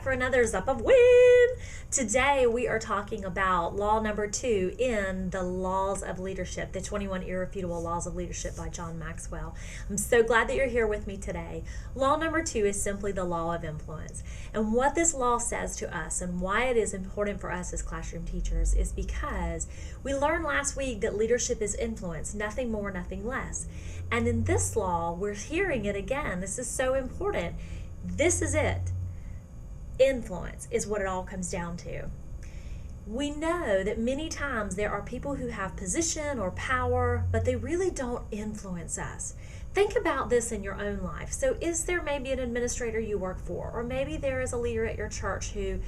for another Zup of Win. Today we are talking about law number 2 in the Laws of Leadership, the 21 Irrefutable Laws of Leadership by John Maxwell. I'm so glad that you're here with me today. Law number 2 is simply the law of influence. And what this law says to us and why it is important for us as classroom teachers is because we learned last week that leadership is influence, nothing more, nothing less. And in this law, we're hearing it again. This is so important. This is it. Influence is what it all comes down to. We know that many times there are people who have position or power, but they really don't influence us. Think about this in your own life. So is there maybe an administrator you work for, or maybe there is a leader at your church who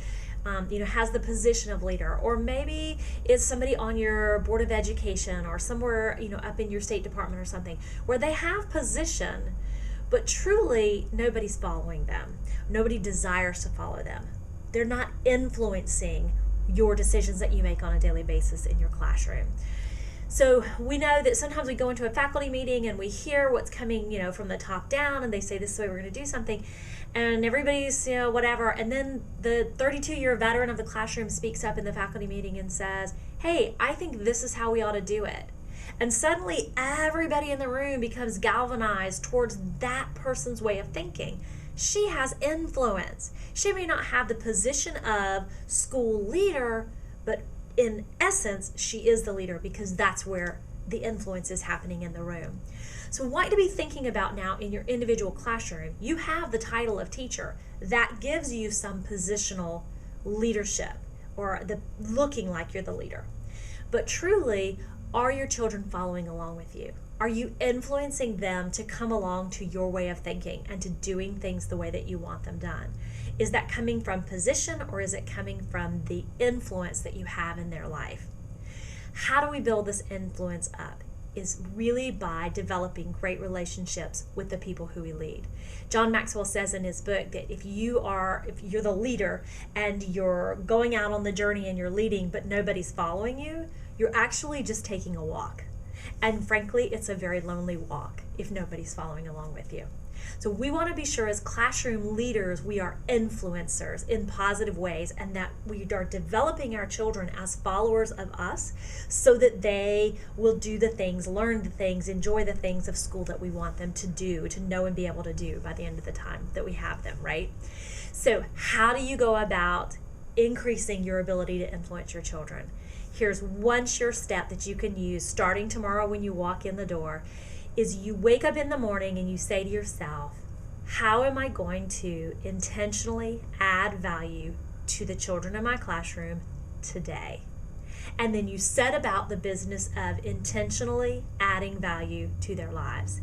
has the position of leader, or maybe it's somebody on your board of education or somewhere, up in your state department or something, where they have position, but truly nobody's following them. Nobody desires to follow them. They're not influencing your decisions that you make on a daily basis in your classroom. So we know that sometimes we go into a faculty meeting and we hear what's coming, from the top down, and they say this is the way we're going to do something, and everybody's, whatever. And then the 32-year veteran of the classroom speaks up in the faculty meeting and says, hey, I think this is how we ought to do it. And suddenly everybody in the room becomes galvanized towards that person's way of thinking. She has influence. She may not have the position of school leader, but in essence, she is the leader because that's where the influence is happening in the room. So what to be thinking about now in your individual classroom, you have the title of teacher. That gives you some positional leadership or the looking like you're the leader. But truly, are your children following along with you? Are you influencing them to come along to your way of thinking and to doing things the way that you want them done? Is that coming from position, or is it coming from the influence that you have in their life? How do we build this influence up? Is really by developing great relationships with the people who we lead. John Maxwell says in his book that if you're the leader and you're going out on the journey and you're leading but nobody's following you, you're actually just taking a walk. And frankly, it's a very lonely walk if nobody's following along with you. So we want to be sure as classroom leaders, we are influencers in positive ways, and that we are developing our children as followers of us so that they will do the things, learn the things, enjoy the things of school that we want them to do, to know and be able to do by the end of the time that we have them, right? So how do you go about increasing your ability to influence your children? Here's one sure step that you can use starting tomorrow when you walk in the door. Is you wake up in the morning and you say to yourself, how am I going to intentionally add value to the children in my classroom today? And then you set about the business of intentionally adding value to their lives.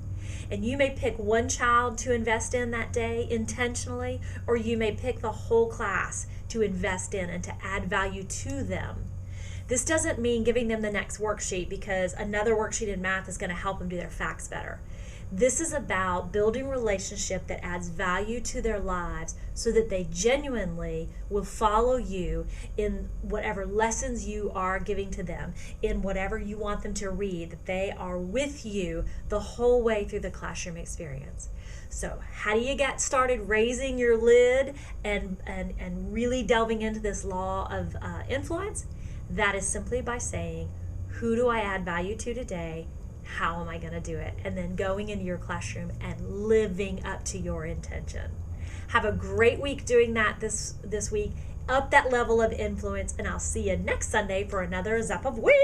And you may pick one child to invest in that day intentionally, or you may pick the whole class to invest in and to add value to them. This doesn't mean giving them the next worksheet because another worksheet in math is going to help them do their facts better. This is about building relationship that adds value to their lives so that they genuinely will follow you in whatever lessons you are giving to them, in whatever you want them to read, that they are with you the whole way through the classroom experience. So how do you get started raising your lid and really delving into this law of influence? That is simply by saying, who do I add value to today? How am I going to do it? And then going into your classroom and living up to your intention. Have a great week doing that this week. Up that level of influence, and I'll see you next Sunday for another Zup of Win.